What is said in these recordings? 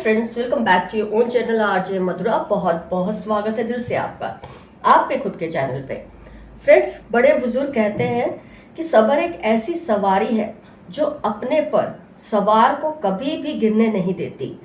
Friends, welcome back to your own channel RJ Madhura. बहुत बहुत स्वागत है दिल से आपका आपके खुद के चैनल पे। फ्रेंड्स, बड़े बुजुर्ग कहते हैं कि सब्र एक ऐसी सवारी है जो अपने पर सवार को कभी भी गिरने नहीं देती,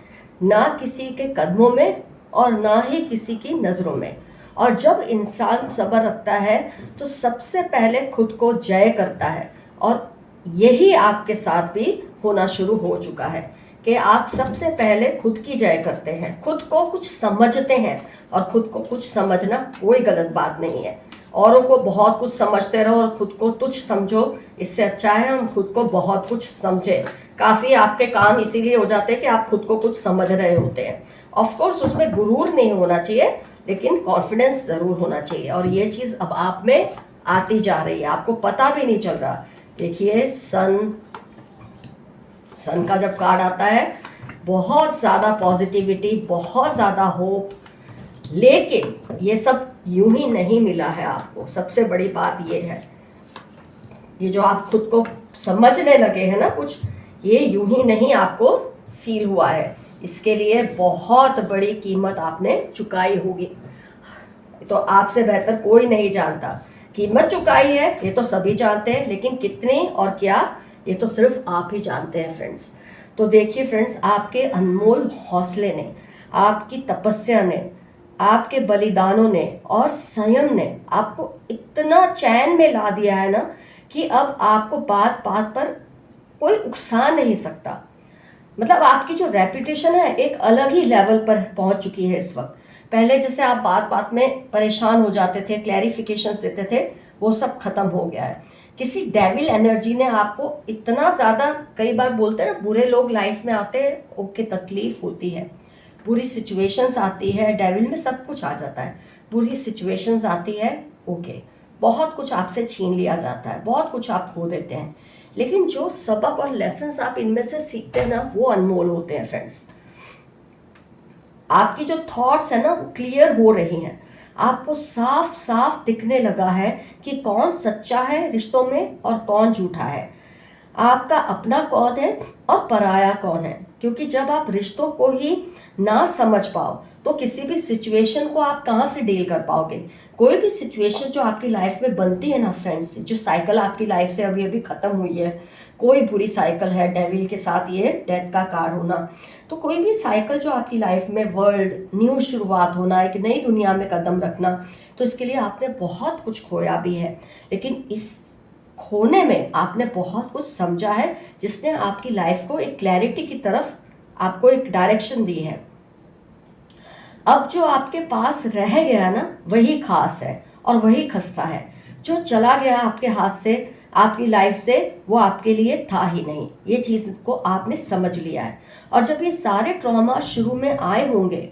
ना किसी के कदमों में और ना ही किसी की नज़रों में। और जब इंसान सब्र रखता है तो सबसे पहले खुद को जय करता है। और यही आपके साथ भी होना शुरू हो चुका है कि आप सबसे पहले खुद की जय करते हैं, खुद को कुछ समझते हैं। और खुद को कुछ समझना कोई गलत बात नहीं है। औरों को बहुत कुछ समझते रहो और खुद को तुच्छ समझो, इससे अच्छा है हम खुद को बहुत कुछ समझें। काफ़ी आपके काम इसीलिए हो जाते हैं कि आप खुद को कुछ समझ रहे होते हैं। ऑफ कोर्स उसमें गुरूर नहीं होना चाहिए, लेकिन कॉन्फिडेंस ज़रूर होना चाहिए। और ये चीज़ अब आप में आती जा रही है, आपको पता भी नहीं चल रहा। देखिए, सन का जब कार्ड आता है, बहुत ज़्यादा पॉजिटिविटी, बहुत ज़्यादा होप। लेकिन ये सब यूं ही नहीं मिला है आपको। सबसे बड़ी बात ये है, ये जो आप खुद को समझने लगे हैं ना कुछ, ये यूं ही नहीं आपको फील हुआ है। इसके लिए बहुत बड़ी कीमत आपने चुकाई होगी। तो आपसे बेहतर कोई नहीं जानता। कीमत चुकाई है ये तो सभी जानते हैं, लेकिन कितनी और क्या, ये तो सिर्फ आप ही जानते हैं फ्रेंड्स। तो देखिए फ्रेंड्स, आपके अनमोल हौसले ने, आपकी तपस्या ने, आपके बलिदानों ने और संयम ने आपको इतना चैन में ला दिया है ना कि अब आपको बात बात पर कोई उकसा नहीं सकता। मतलब आपकी जो रेपुटेशन है एक अलग ही लेवल पर पहुंच चुकी है इस वक्त। पहले जैसे आप बात बात में परेशान हो जाते थे, क्लैरिफिकेशंस देते थे, वो सब खत्म हो गया है। किसी डेविल एनर्जी ने आपको इतना ज़्यादा, कई बार बोलते हैं ना, बुरे लोग लाइफ में आते हैं, ओके तकलीफ होती है, बुरी सिचुएशंस आती है, डेविल में सब कुछ आ जाता है। बुरी सिचुएशंस आती है, ओके, बहुत कुछ आपसे छीन लिया जाता है, बहुत कुछ आप खो देते हैं। लेकिन जो सबक और लेसन्स आप इनमें से सीखते हैं ना, वो अनमोल होते हैं फ्रेंड्स। आपकी जो थॉट्स है ना वो क्लियर हो रही हैं। आपको साफ साफ दिखने लगा है कि कौन सच्चा है रिश्तों में और कौन झूठा है, आपका अपना कौन है और पराया कौन है। क्योंकि जब आप रिश्तों को ही ना समझ पाओ तो किसी भी सिचुएशन को आप कहाँ से डील कर पाओगे। कोई भी सिचुएशन जो आपकी लाइफ में बनती है ना फ्रेंड्स, जो साइकिल आपकी लाइफ से अभी अभी ख़त्म हुई है, कोई बुरी साइकिल है, डेविल के साथ ये डेथ का कार्ड होना, तो कोई भी साइकिल जो आपकी लाइफ में, वर्ल्ड न्यू शुरुआत होना, एक नई दुनिया में कदम रखना, तो इसके लिए आपने बहुत कुछ खोया भी है। लेकिन इस खोने में आपने बहुत कुछ समझा है, जिसने आपकी लाइफ को एक क्लैरिटी की तरफ आपको एक डायरेक्शन दी है। अब जो आपके पास रह गया ना वही खास है और वही खस्ता है। जो चला गया आपके हाथ से, आपकी लाइफ से, वो आपके लिए था ही नहीं। ये चीज़ को आपने समझ लिया है। और जब ये सारे ट्रॉमा शुरू में आए होंगे,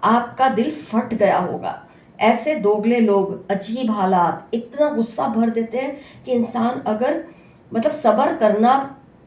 आपका दिल फट गया होगा। ऐसे दोगले लोग, अजीब हालात इतना गुस्सा भर देते हैं कि इंसान अगर मतलब सब्र करना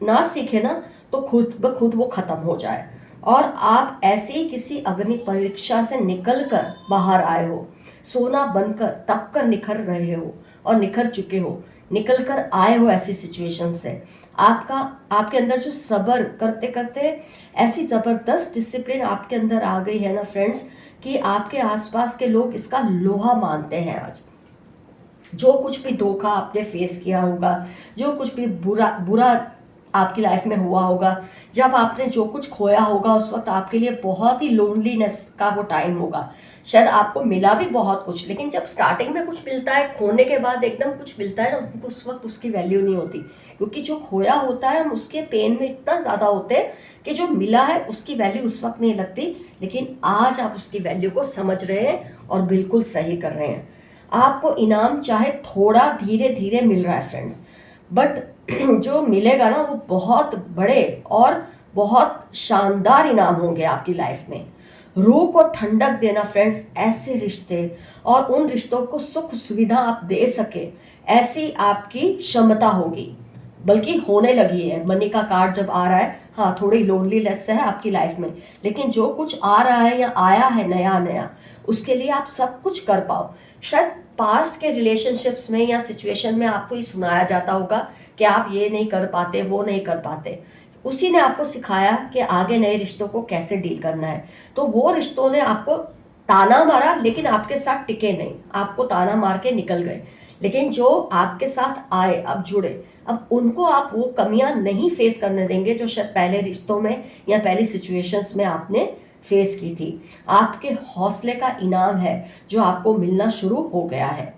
ना सीखे ना तो खुद ब खुद वो ख़त्म हो जाए। और आप ऐसे ही किसी अग्नि परीक्षा से निकल कर बाहर आए हो, सोना बनकर तप कर निखर रहे हो और निखर चुके हो, निकल कर आए हो ऐसी सिचुएशन से। आपके अंदर जो सब्र करते करते ऐसी ज़बरदस्त डिसिप्लिन आपके अंदर आ गई है ना फ्रेंड्स, कि आपके आसपास के लोग इसका लोहा मानते हैं आज। जो कुछ भी धोखा आपने फेस किया होगा, जो कुछ भी बुरा बुरा आपकी लाइफ में हुआ होगा, जब आपने जो कुछ खोया होगा, उस वक्त आपके लिए बहुत ही लोनलीनेस का वो टाइम होगा। शायद आपको मिला भी बहुत कुछ, लेकिन जब स्टार्टिंग में कुछ मिलता है, खोने के बाद एकदम कुछ मिलता है ना, उस वक्त उसकी वैल्यू नहीं होती। क्योंकि जो खोया होता है हम उसके पेन में इतना ज़्यादा होते हैं कि जो मिला है उसकी वैल्यू उस वक्त नहीं लगती। लेकिन आज आप उसकी वैल्यू को समझ रहे हैं और बिल्कुल सही कर रहे हैं। आपको इनाम चाहे थोड़ा धीरे धीरे मिल रहा है फ्रेंड्स, बट जो मिलेगा ना वो बहुत बड़े और बहुत शानदार इनाम होंगे आपकी लाइफ में। रूह को ठंडक देना फ्रेंड्स, ऐसे रिश्ते और उन रिश्तों को सुख सुविधा आप दे सके, ऐसी आपकी क्षमता होगी, बल्कि होने लगी है। मनी का कार्ड जब आ रहा है, हाँ थोड़ी लोनलीनेस है आपकी लाइफ में, लेकिन जो कुछ आ रहा है या आया है नया नया, उसके लिए आप सब कुछ कर पाओ। शायद पास्ट के रिलेशनशिप्स में या सिचुएशन में आपको ये सुनाया जाता होगा कि आप ये नहीं कर पाते, वो नहीं कर पाते। उसी ने आपको सिखाया कि आगे नए रिश्तों को कैसे डील करना है। तो वो रिश्तों ने आपको ताना मारा लेकिन आपके साथ टिके नहीं, आपको ताना मार के निकल गए। लेकिन जो आपके साथ आए, अब जुड़े, अब उनको आप वो कमियां नहीं फेस करने देंगे जो शायद पहले रिश्तों में या पहली सिचुएशंस में आपने फेस की थी। आपके हौसले का इनाम है जो आपको मिलना शुरू हो गया है।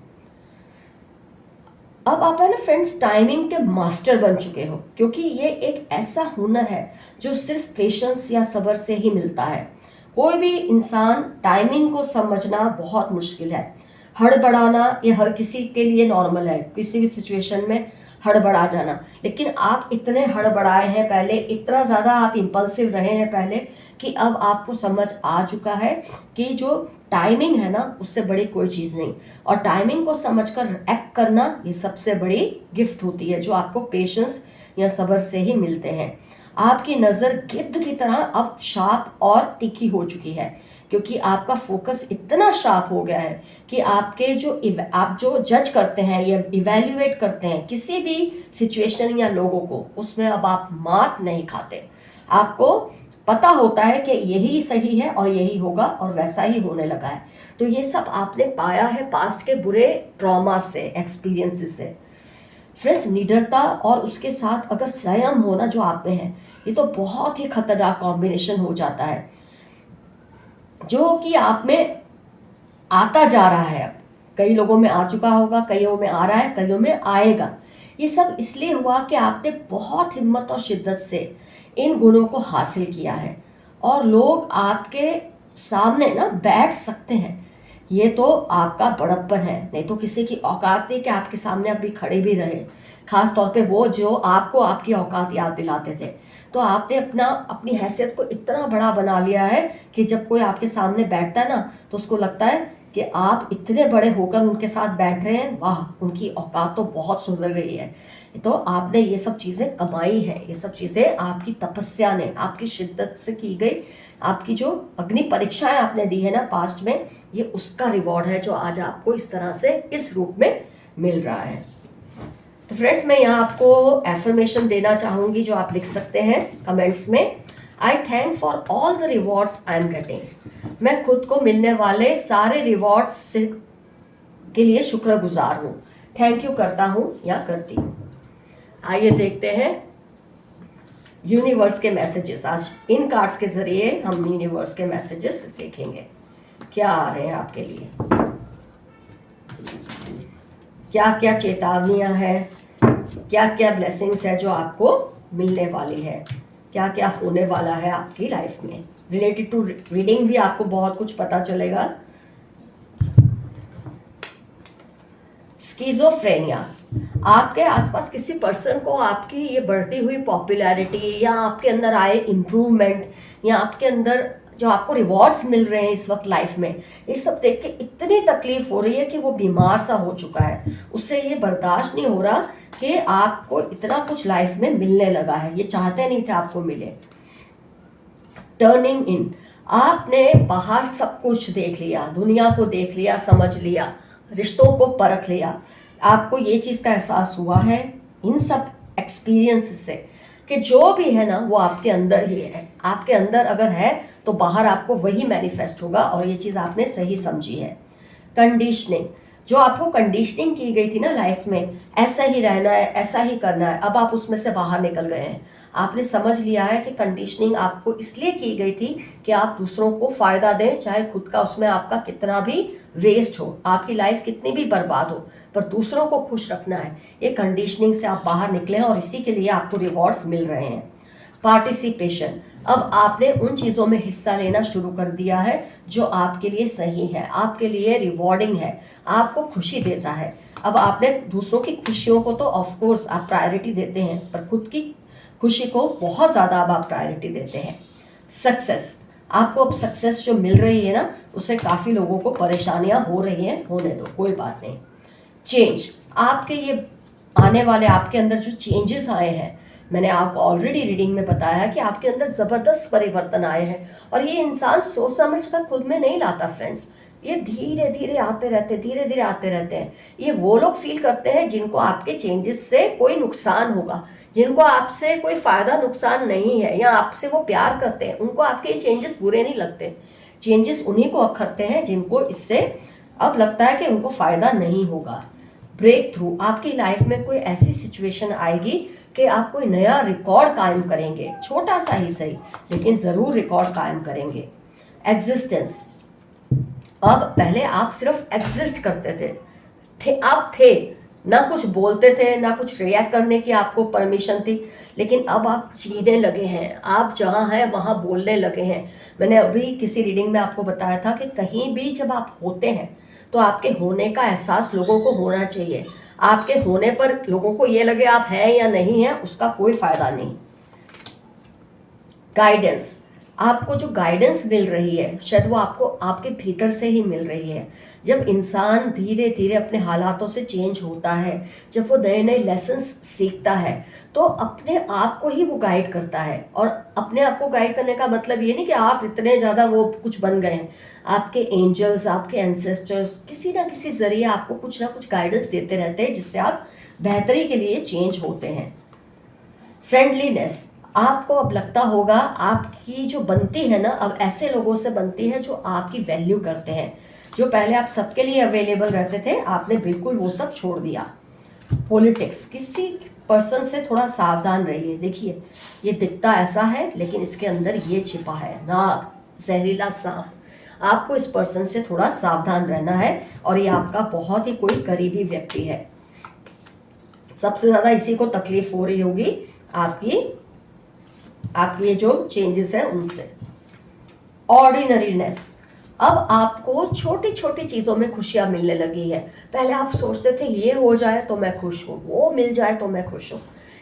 अब आप है ना फ्रेंड्स टाइमिंग के मास्टर बन चुके हो, क्योंकि ये एक ऐसा हुनर है जो सिर्फ पेशेंस या सब्र से ही मिलता है। कोई भी इंसान टाइमिंग को समझना बहुत मुश्किल है। हड़बड़ाना ये हर किसी के लिए नॉर्मल है, किसी भी सिचुएशन में हड़बड़ा जाना। लेकिन आप इतने हड़बड़ाए हैं पहले, इतना ज़्यादा आप इम्पल्सिव रहे हैं पहले, कि अब आपको समझ आ चुका है कि जो टाइमिंग है ना उससे बड़ी कोई चीज़ नहीं। और टाइमिंग को समझकर एक्ट करना ये सबसे बड़ी गिफ्ट होती है जो आपको पेशेंस या सब्र से ही मिलते हैं। आपकी नज़र गिद्ध की तरह अब शार्प और तीखी हो चुकी है, क्योंकि आपका फोकस इतना शार्प हो गया है कि आपके जो आप जो जज करते हैं या इवेल्युएट करते हैं किसी भी सिचुएशन या लोगों को, उसमें अब आप मात नहीं खाते। आपको पता होता है कि यही सही है और यही होगा और वैसा ही होने लगा है। तो ये सब आपने पाया है पास्ट के बुरे ट्रॉमा से, एक्सपीरियंसेस से। फ्रेंड्स निडरता और उसके साथ अगर संयम होना जो आप में है, ये तो बहुत ही खतरनाक कॉम्बिनेशन हो जाता है जो कि आप में आता जा रहा है। अब कई लोगों में आ चुका होगा, कईयों में आ रहा है, कईयों में आएगा। ये सब इसलिए हुआ कि आपने बहुत हिम्मत और शिद्दत से इन गुणों को हासिल किया है और लोग आपके सामने ना बैठ सकते हैं। ये तो आपका बड़प्पन है, नहीं तो किसी की औकात नहीं कि आपके सामने अभी खड़े भी रहे, खास तौर पे वो जो आपको आपकी औकात याद दिलाते थे। तो आपने अपनी हैसियत को इतना बड़ा बना लिया है कि जब कोई आपके सामने बैठता है ना तो उसको लगता है कि आप इतने बड़े होकर उनके साथ बैठ रहे हैं, वाह उनकी औकात तो बहुत सुधर गई है। तो आपने ये सब चीज़ें कमाई है, ये सब चीज़ें आपकी तपस्या ने, आपकी शिद्दत से की गई, आपकी जो अग्नि परीक्षाएं आपने दी है ना पास्ट में, ये उसका रिवॉर्ड है जो आज आपको इस तरह से इस रूप में मिल रहा है। तो फ्रेंड्स मैं यहाँ आपको एफर्मेशन देना चाहूँगी जो आप लिख सकते हैं कमेंट्स में। आई thank for all the rewards I am getting. मैं खुद को मिलने वाले सारे रिवॉर्ड्स के लिए शुक्रगुजार हूँ, थैंक यू करता हूँ या करती हूँ। आइए देखते हैं यूनिवर्स के मैसेजेस। आज इन कार्ड्स के जरिए हम यूनिवर्स के मैसेजेस देखेंगे क्या आ रहे हैं आपके लिए, क्या क्या चेतावनियां हैं, क्या क्या ब्लेसिंग्स है जो आपको मिलने वाली है, क्या क्या होने वाला है आपकी लाइफ में। रिलेटेड टू रीडिंग भी आपको बहुत कुछ पता चलेगा। स्किज़ोफ्रेनिया, आपके आसपास किसी पर्सन को आपकी ये बढ़ती हुई पॉपुलैरिटी या आपके अंदर आए इम्प्रूवमेंट या आपके अंदर जो आपको रिवॉर्ड्स मिल रहे हैं इस वक्त लाइफ में, ये सब देख के इतनी तकलीफ हो रही है कि वो बीमार सा हो चुका है। उससे ये बर्दाश्त नहीं हो रहा कि आपको इतना कुछ लाइफ में मिलने लगा है, ये चाहते नहीं थे आपको मिले। टर्निंग इन, आपने बाहर सब कुछ देख लिया, दुनिया को देख लिया, समझ लिया, रिश्तों को परख लिया। आपको ये चीज़ का एहसास हुआ है इन सब एक्सपीरियंस से कि जो भी है ना वो आपके अंदर ही है। आपके अंदर अगर है तो बाहर आपको वही मैनिफेस्ट होगा, और ये चीज़ आपने सही समझी है। कंडीशनिंग, जो आपको कंडीशनिंग की गई थी ना लाइफ में, ऐसा ही रहना है, ऐसा ही करना है, अब आप उसमें से बाहर निकल गए हैं। आपने समझ लिया है कि कंडीशनिंग आपको इसलिए की गई थी कि आप दूसरों को फ़ायदा दें, चाहे खुद का उसमें आपका कितना भी वेस्ट हो, आपकी लाइफ कितनी भी बर्बाद हो, पर दूसरों को खुश रखना है। ये कंडीशनिंग से आप बाहर निकले हैं और इसी के लिए आपको रिवॉर्ड्स मिल रहे हैं। पार्टिसिपेशन, अब आपने उन चीज़ों में हिस्सा लेना शुरू कर दिया है जो आपके लिए सही है, आपके लिए रिवॉर्डिंग है, आपको खुशी देता है। अब आपने दूसरों की खुशियों को तो ऑफ कोर्स आप प्रायोरिटी देते हैं, पर खुद की खुशी को बहुत ज़्यादा अब आप प्रायोरिटी देते हैं। सक्सेस, आपको अब सक्सेस जो मिल रही है ना उससे काफ़ी लोगों को परेशानियां हो रही हैं, होने दो, कोई बात नहीं। चेंज, आपके ये आने वाले आपके अंदर जो चेंजेस आए हैं, मैंने आपको ऑलरेडी रीडिंग में बताया है कि आपके अंदर ज़बरदस्त परिवर्तन आए हैं, और ये इंसान सोच समझ कर खुद में नहीं लाता फ्रेंड्स, ये धीरे धीरे आते रहते, धीरे धीरे आते रहते हैं। ये वो लोग फील करते हैं जिनको आपके चेंजेस से कोई नुकसान होगा, जिनको आपसे कोई फ़ायदा नुकसान नहीं है, या आपसे वो प्यार करते हैं, उनको आपके ये चेंजेस बुरे नहीं लगते। चेंजेस उन्हीं को अखरते हैं जिनको इससे अब लगता है कि उनको फ़ायदा नहीं होगा। ब्रेक थ्रू, आपकी लाइफ में कोई ऐसी सिचुएशन आएगी कि आप कोई नया रिकॉर्ड कायम करेंगे, छोटा सा ही सही लेकिन ज़रूर रिकॉर्ड कायम करेंगे। एग्जिस्टेंस, अब पहले आप सिर्फ एग्जिस्ट करते थे, आप थे, ना कुछ बोलते थे, ना कुछ रिएक्ट करने की आपको परमिशन थी, लेकिन अब आप जीने लगे हैं, आप जहाँ हैं वहाँ बोलने लगे हैं। मैंने अभी किसी रीडिंग में आपको बताया था कि कहीं भी जब आप होते हैं तो आपके होने का एहसास लोगों को होना चाहिए। आपके होने पर लोगों को ये लगे आप हैं या नहीं हैं, उसका कोई फ़ायदा नहीं। गाइडेंस, आपको जो गाइडेंस मिल रही है शायद वो आपको आपके भीतर से ही मिल रही है। जब इंसान धीरे धीरे अपने हालातों से चेंज होता है, जब वो नए नए लेसन्स सीखता है, तो अपने आप को ही वो गाइड करता है। और अपने आप को गाइड करने का मतलब ये नहीं कि आप इतने ज़्यादा वो कुछ बन गए हैं। आपके एंजल्स, आपके एंसेस्टर्स किसी ना किसी ज़रिए आपको कुछ ना कुछ गाइडेंस देते रहते हैं जिससे आप बेहतरी के लिए चेंज होते हैं। फ्रेंडलीनेस, आपको अब लगता होगा आपकी जो बनती है ना, अब ऐसे लोगों से बनती है जो आपकी वैल्यू करते हैं। जो पहले आप सबके लिए अवेलेबल रहते थे, आपने बिल्कुल वो सब छोड़ दिया। पॉलिटिक्स, किसी पर्सन से थोड़ा सावधान रहिए। देखिए ये दिखता ऐसा है लेकिन इसके अंदर ये छिपा है, नाग, जहरीला सांप। आपको इस पर्सन से थोड़ा सावधान रहना है और ये आपका बहुत ही कोई करीबी व्यक्ति है। सबसे ज़्यादा इसी को तकलीफ हो रही होगी आपकी ये जो चेंजेस हैं उनसे। ऑर्डिनरीनेस, अब आपको छोटी छोटी चीज़ों में खुशियाँ मिलने लगी है। पहले आप सोचते थे ये हो जाए तो मैं खुश हूँ, वो मिल जाए तो मैं खुश हूँ,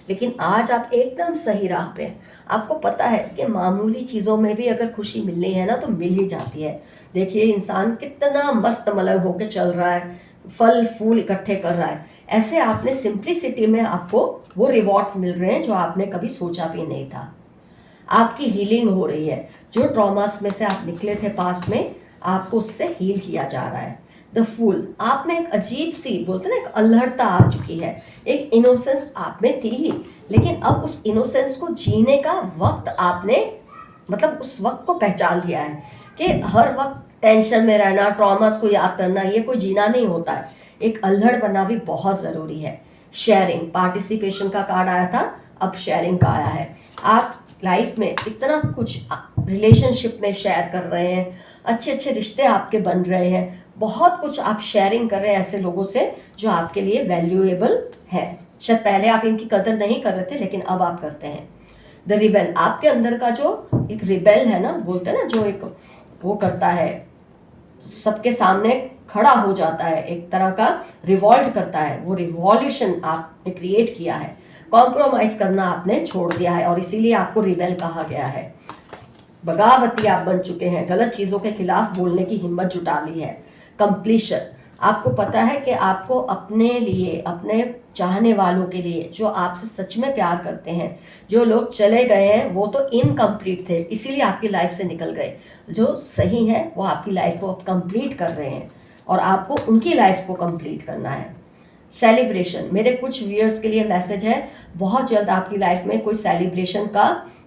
लेकिन आज आप एकदम सही राह पे हैं। आपको पता है कि मामूली चीज़ों में भी अगर खुशी मिलनी है ना तो मिल ही जाती है। देखिए इंसान कितना मस्त मलंग होके चल रहा है, फल फूल इकट्ठे कर रहा है। ऐसे आपने सिंप्लिसिटी में आपको वो रिवॉर्ड्स मिल रहे हैं जो आपने कभी सोचा भी नहीं था। आपकी हीलिंग हो रही है। जो ट्रॉमास में से आप निकले थे पास्ट में, आपको उससे हील किया जा रहा है। द फूल, आप में एक अजीब सी, बोलते ना, एक अल्हड़ता आ चुकी है। एक इनोसेंस आप में थी ही, लेकिन अब उस इनोसेंस को जीने का वक्त आपने, मतलब उस वक्त को पहचान लिया है कि हर वक्त टेंशन में रहना, ट्रॉमास को याद करना, ये कोई जीना नहीं होता है। एक अल्हड़ बना भी बहुत ज़रूरी है। शेयरिंग, पार्टिसिपेशन का कार्ड आया था, अब शेयरिंग का आया है। आप लाइफ में इतना कुछ रिलेशनशिप में शेयर कर रहे हैं, अच्छे अच्छे रिश्ते आपके बन रहे हैं, बहुत कुछ आप शेयरिंग कर रहे हैं ऐसे लोगों से जो आपके लिए वैल्यूएबल है। शायद पहले आप इनकी कदर नहीं कर रहे थे लेकिन अब आप करते हैं। द रिबेल, आपके अंदर का जो एक रिबेल है ना, बोलते हैं ना, जो एक वो करता है, सबके सामने खड़ा हो जाता है, एक तरह का रिवॉल्ट करता है, वो रिवॉल्यूशन आपने क्रिएट किया है। कॉम्प्रोमाइज़ करना आपने छोड़ दिया है और इसीलिए आपको रिबेल कहा गया है। बगावती आप बन चुके हैं, गलत चीज़ों के खिलाफ बोलने की हिम्मत जुटा ली है। कंप्लीशन, आपको पता है कि आपको अपने लिए, अपने चाहने वालों के लिए, जो आपसे सच में प्यार करते हैं, जो लोग चले गए हैं वो तो इनकम्प्लीट थे इसीलिए आपकी लाइफ से निकल गए, जो सही है वो आपकी लाइफ को अब कंप्लीट कर रहे हैं और आपको उनकी लाइफ को कंप्लीट करना है। सेलिब्रेशन, मेरे कुछ व्यूअर्स के लिए मैसेज है, बहुत जल्द आपकी लाइफ में कोई सेलिब्रेशन का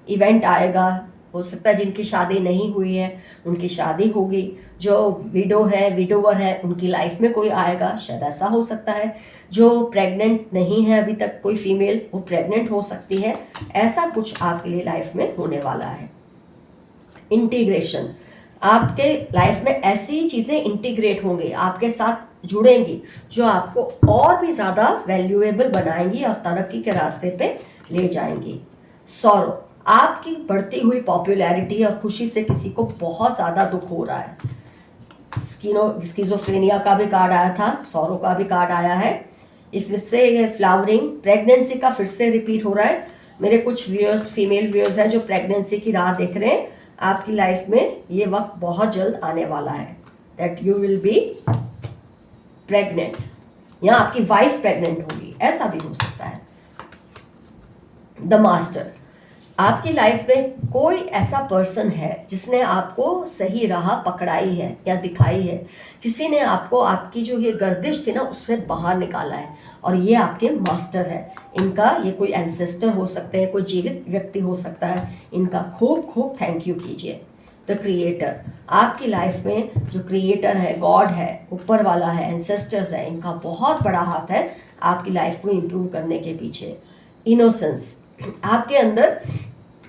इवेंट आएगा। हो सकता है जिनकी शादी नहीं हुई है उनकी शादी होगी, जो विडो है, विडोवर है, उनकी लाइफ में कोई आएगा, शायद ऐसा हो सकता है। जो प्रेग्नेंट नहीं है अभी तक कोई फीमेल, वो प्रेग्नेंट हो सकती है। ऐसा कुछ आपके लिए लाइफ में होने वाला है। इंटीग्रेशन, आपके लाइफ में ऐसी चीज़ें इंटीग्रेट होंगी, आपके साथ जुड़ेंगी, जो आपको और भी ज़्यादा वैल्यूएबल बनाएंगी और तरक्की के रास्ते पे ले जाएंगी। सॉरो, आपकी बढ़ती हुई पॉपुलैरिटी और खुशी से किसी को बहुत ज़्यादा दुख हो रहा है। स्किज़ोफ्रेनिया का भी कार्ड आया था, सॉरो का भी कार्ड आया है। ये फिर से ये फ्लावरिंग, प्रेगनेंसी का फिर से रिपीट हो रहा है। मेरे कुछ व्यूअर्स, फीमेल व्यूअर्स हैं जो प्रेगनेंसी की राह देख रहे हैं। आपकी लाइफ में ये वक्त बहुत जल्द आने वाला है that you will be pregnant, या आपकी वाइफ प्रेग्नेंट होगी, ऐसा भी हो सकता है। द मास्टर, आपकी लाइफ में कोई ऐसा पर्सन है जिसने आपको सही राह पकड़ाई है या दिखाई है, किसी ने आपको आपकी जो ये गर्दिश थी ना उसमें बाहर निकाला है, और ये आपके मास्टर है। इनका ये कोई एंसेस्टर हो सकते हैं, कोई जीवित व्यक्ति हो सकता है। इनका खूब खूब थैंक यू कीजिए। द क्रिएटर, आपकी लाइफ में जो क्रिएटर है, गॉड है, ऊपर वाला है, एंसेस्टर्स है, इनका बहुत बड़ा हाथ है आपकी लाइफ को इम्प्रूव करने के पीछे। इनोसेंस आपके अंदर,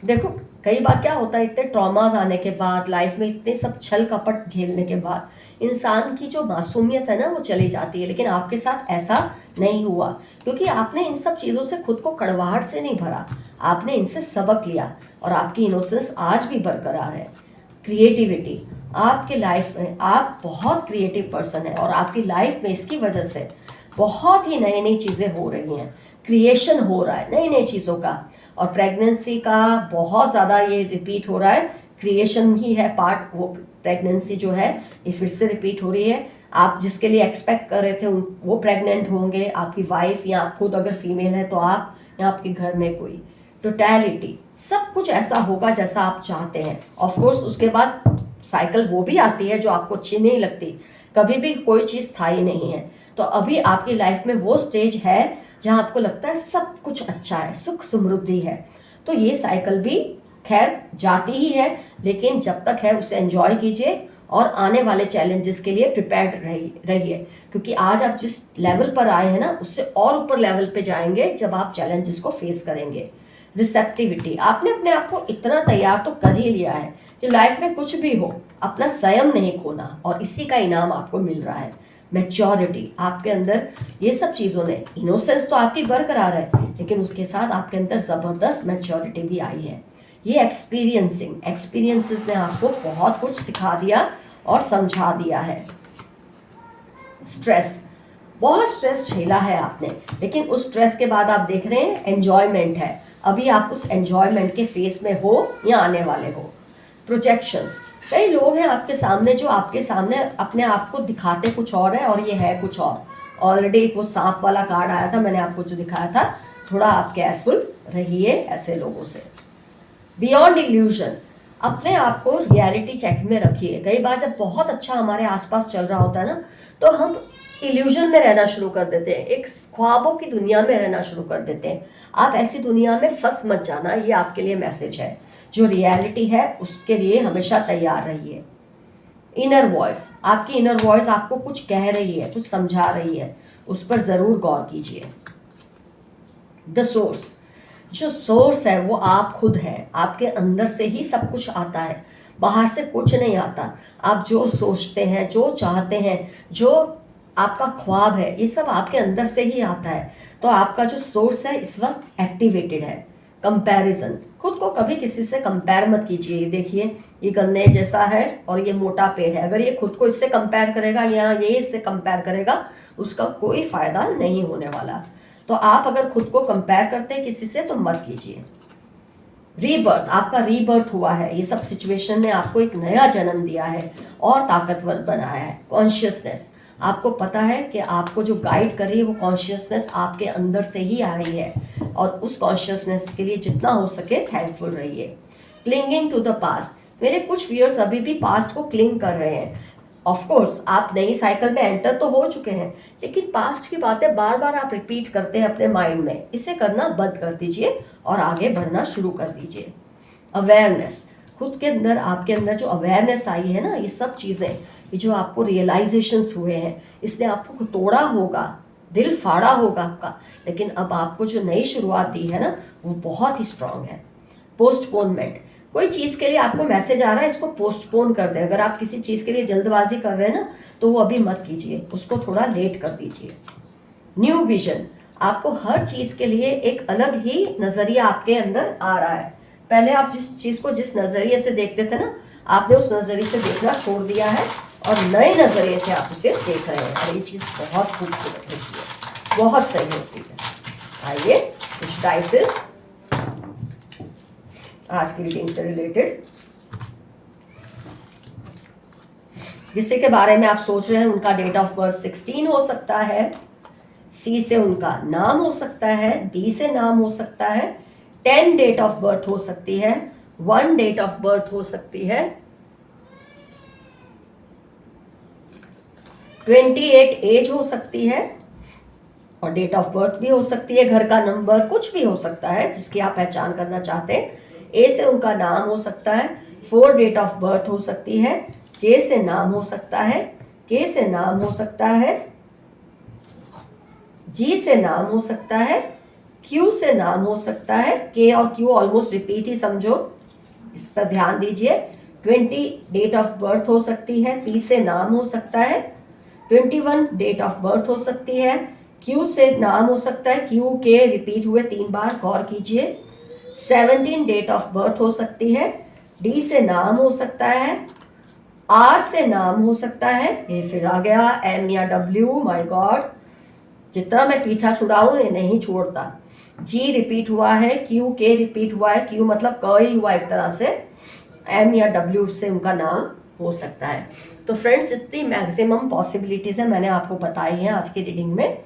देखो कई बार क्या होता है, इतने ट्रॉमास आने के बाद, लाइफ में इतने सब छल कपट झेलने के बाद इंसान की जो मासूमियत है ना वो चली जाती है। लेकिन आपके साथ ऐसा नहीं हुआ, क्योंकि आपने इन सब चीज़ों से खुद को कड़वाहट से नहीं भरा, आपने इनसे सबक लिया और आपकी इनोसेंस आज भी बरकरार है। क्रिएटिविटी, आपके लाइफ में आप बहुत क्रिएटिव पर्सन है और आपकी लाइफ में इसकी वजह से बहुत ही नई नई चीज़ें हो रही हैं, क्रिएशन हो रहा है नई नई चीज़ों का। और प्रेगनेंसी का बहुत ज़्यादा ये रिपीट हो रहा है, क्रिएशन ही है पार्ट। वो प्रेगनेंसी जो है ये फिर से रिपीट हो रही है। आप जिसके लिए एक्सपेक्ट कर रहे थे वो प्रेग्नेंट होंगे, आपकी वाइफ या आप खुद अगर फीमेल है तो आप, या आपके घर में कोई। टोटैलिटी, सब कुछ ऐसा होगा जैसा आप चाहते हैं। ऑफ कोर्स उसके बाद साइकिल वो भी आती है जो आपको अच्छी नहीं लगती, कभी भी कोई चीज़ स्थायी नहीं है। तो अभी आपकी लाइफ में वो स्टेज है जहाँ आपको लगता है सब कुछ अच्छा है, सुख समृद्धि है। तो ये साइकिल भी खैर जाती ही है, लेकिन जब तक है उसे एंजॉय कीजिए और आने वाले चैलेंजेस के लिए प्रिपेयर्ड रहिए, क्योंकि आज आप जिस लेवल पर आए हैं ना उससे और ऊपर लेवल पे जाएंगे जब आप चैलेंजेस को फेस करेंगे। रिसेप्टिविटी, आपने अपने आप को इतना तैयार तो कर ही लिया है कि लाइफ में कुछ भी हो अपना संयम नहीं खोना, और इसी का इनाम आपको मिल रहा है। मैच्योरिटी, आपके अंदर ये सब चीज़ों ने, इनोसेंस तो आपकी बरकरार है लेकिन उसके साथ आपके अंदर ज़बरदस्त मैच्योरिटी भी आई है। ये एक्सपीरियंसेस ने आपको बहुत कुछ सिखा दिया और समझा दिया है। स्ट्रेस, बहुत स्ट्रेस झेला है आपने, लेकिन उस स्ट्रेस के बाद आप देख रहे हैं एंजॉयमेंट है। अभी आप उस एंजॉयमेंट के फेस में हो या आने वाले हो। प्रोजेक्शंस, कई लोग हैं आपके सामने जो आपके सामने अपने आप को दिखाते कुछ और है और ये है कुछ और। ऑलरेडी एक वो सांप वाला कार्ड आया था, मैंने आपको जो दिखाया था, थोड़ा आप केयरफुल रहिए ऐसे लोगों से। बियॉन्ड इल्यूजन, अपने आप को रियलिटी चेक में रखिए। कई बार जब बहुत अच्छा हमारे आसपास चल रहा होता है ना, तो हम इल्यूजन में रहना शुरू कर देते हैं, एक ख्वाबों की दुनिया में रहना शुरू कर देते हैं। आप ऐसी दुनिया में फंस मत जाना, ये आपके लिए मैसेज है। जो रियलिटी है उसके लिए हमेशा तैयार रहिए। इनर वॉइस, आपकी इनर वॉइस आपको कुछ कह रही है, कुछ समझा रही है, उस पर ज़रूर गौर कीजिए। द सोर्स, जो सोर्स है वो आप खुद हैं, आपके अंदर से ही सब कुछ आता है, बाहर से कुछ नहीं आता। आप जो सोचते हैं, जो चाहते हैं, जो आपका ख्वाब है, ये सब आपके अंदर से ही आता है। तो आपका जो सोर्स है इस वक्त एक्टिवेटेड है। कंपैरिजन, खुद को कभी किसी से कंपेयर मत कीजिए। ये देखिए, ये गन्ने जैसा है और ये मोटा पेड़ है, अगर ये खुद को इससे कंपेयर करेगा या ये इससे कंपेयर करेगा, उसका कोई फ़ायदा नहीं होने वाला। तो आप अगर खुद को कंपेयर करते हैं किसी से तो मत कीजिए। रीबर्थ, आपका रीबर्थ हुआ है, ये सब सिचुएशन ने आपको एक नया जन्म दिया है और ताकतवर बनाया है। कॉन्शियसनेस, आपको पता है कि आपको जो गाइड कर रही है वो कॉन्शियसनेस आपके अंदर से ही आ रही है, और उस कॉन्शियसनेस के लिए जितना हो सके थैंकफुल रहिए। क्लिंगिंग टू द पास्ट, मेरे कुछ व्यूअर्स अभी भी पास्ट को क्लिंग कर रहे हैं। ऑफ कोर्स आप नई साइकिल में एंटर तो हो चुके हैं, लेकिन पास्ट की बातें बार बार आप रिपीट करते हैं अपने माइंड में। इसे करना बंद कर दीजिए और आगे बढ़ना शुरू कर दीजिए। अवेयरनेस, खुद के अंदर, आपके अंदर जो अवेयरनेस आई है ना, ये सब चीज़ें, ये जो आपको रियलाइजेशंस हुए हैं, इसने आपको तोड़ा होगा, दिल फाड़ा होगा आपका, लेकिन अब आपको जो नई शुरुआत दी है ना वो बहुत ही स्ट्रांग है। पोस्टपोनमेंट, कोई चीज़ के लिए आपको मैसेज आ रहा है, इसको पोस्टपोन कर दें। अगर आप किसी चीज़ के लिए जल्दबाजी कर रहे हैं ना तो वो अभी मत कीजिए, उसको थोड़ा लेट कर दीजिए। न्यू विजन, आपको हर चीज़ के लिए एक अलग ही नज़रिया आपके अंदर आ रहा है। पहले आप जिस चीज़ को जिस नज़रिए से देखते थे ना, आपने उस नज़रिए से देखना छोड़ दिया है और नए नज़रिए से आप उसे देख रहे हैं, और ये चीज़ बहुत खूबसूरत होती है, बहुत सही होती है। आइए कुछ डाइसेस आज की रीडिंग से रिलेटेड, किसी के बारे में आप सोच रहे हैं, उनका डेट ऑफ बर्थ 16 हो सकता है, सी से उनका नाम हो सकता है, बी से नाम हो सकता है, 10 डेट ऑफ बर्थ हो सकती है, 1 डेट ऑफ बर्थ हो सकती है, 28 एज हो सकती है और डेट ऑफ बर्थ भी हो सकती है, घर का नंबर, कुछ भी हो सकता है जिसकी आप पहचान करना चाहते हैं। ए से उनका नाम हो सकता है, 4 डेट ऑफ बर्थ हो सकती है, जे से नाम हो सकता है, के से नाम हो सकता है, जी से नाम हो सकता है, क्यू से नाम हो सकता है। के और क्यू ऑलमोस्ट रिपीट ही समझो, इस पर ध्यान दीजिए। 20 डेट ऑफ बर्थ हो सकती है, पी से नाम हो सकता है। 21 डेट ऑफ बर्थ हो सकती है, क्यू से नाम हो सकता है, क्यू के रिपीट हुए 3 बार, गौर कीजिए। 17 डेट ऑफ बर्थ हो सकती है, डी से नाम हो सकता है, आर से नाम हो सकता है, ये फिर आ गया एम या डब्ल्यू, माय गॉड जितना मैं पीछा छुड़ाऊं ये नहीं छोड़ता। जी रिपीट हुआ है, क्यू के रिपीट हुआ है, क्यू मतलब क ही हुआ एक तरह से, एम या डब्ल्यू से उनका नाम हो सकता है। तो फ्रेंड्स इतनी मैक्सिमम पॉसिबिलिटीज़ है मैंने आपको बताई हैं आज की रीडिंग में।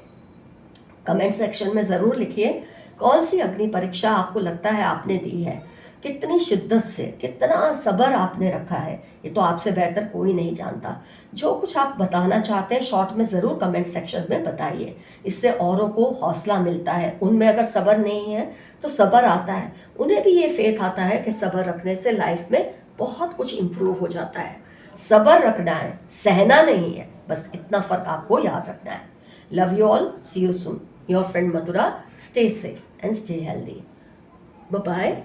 कमेंट सेक्शन में ज़रूर लिखिए कौन सी अग्नि परीक्षा आपको लगता है आपने दी है, कितनी शिद्दत से, कितना सब्र आपने रखा है, ये तो आपसे बेहतर कोई नहीं जानता। जो कुछ आप बताना चाहते हैं शॉर्ट में ज़रूर कमेंट सेक्शन में बताइए, इससे औरों को हौसला मिलता है। उनमें अगर सब्र नहीं है तो सब्र आता है, उन्हें भी ये फेथ आता है कि सब्र रखने से लाइफ में बहुत कुछ इम्प्रूव हो जाता है। सब्र रखना है, सहना नहीं है, बस इतना फ़र्क आपको याद रखना है। Love you all, see you soon, your friend Mathura, stay safe and stay healthy, bye bye.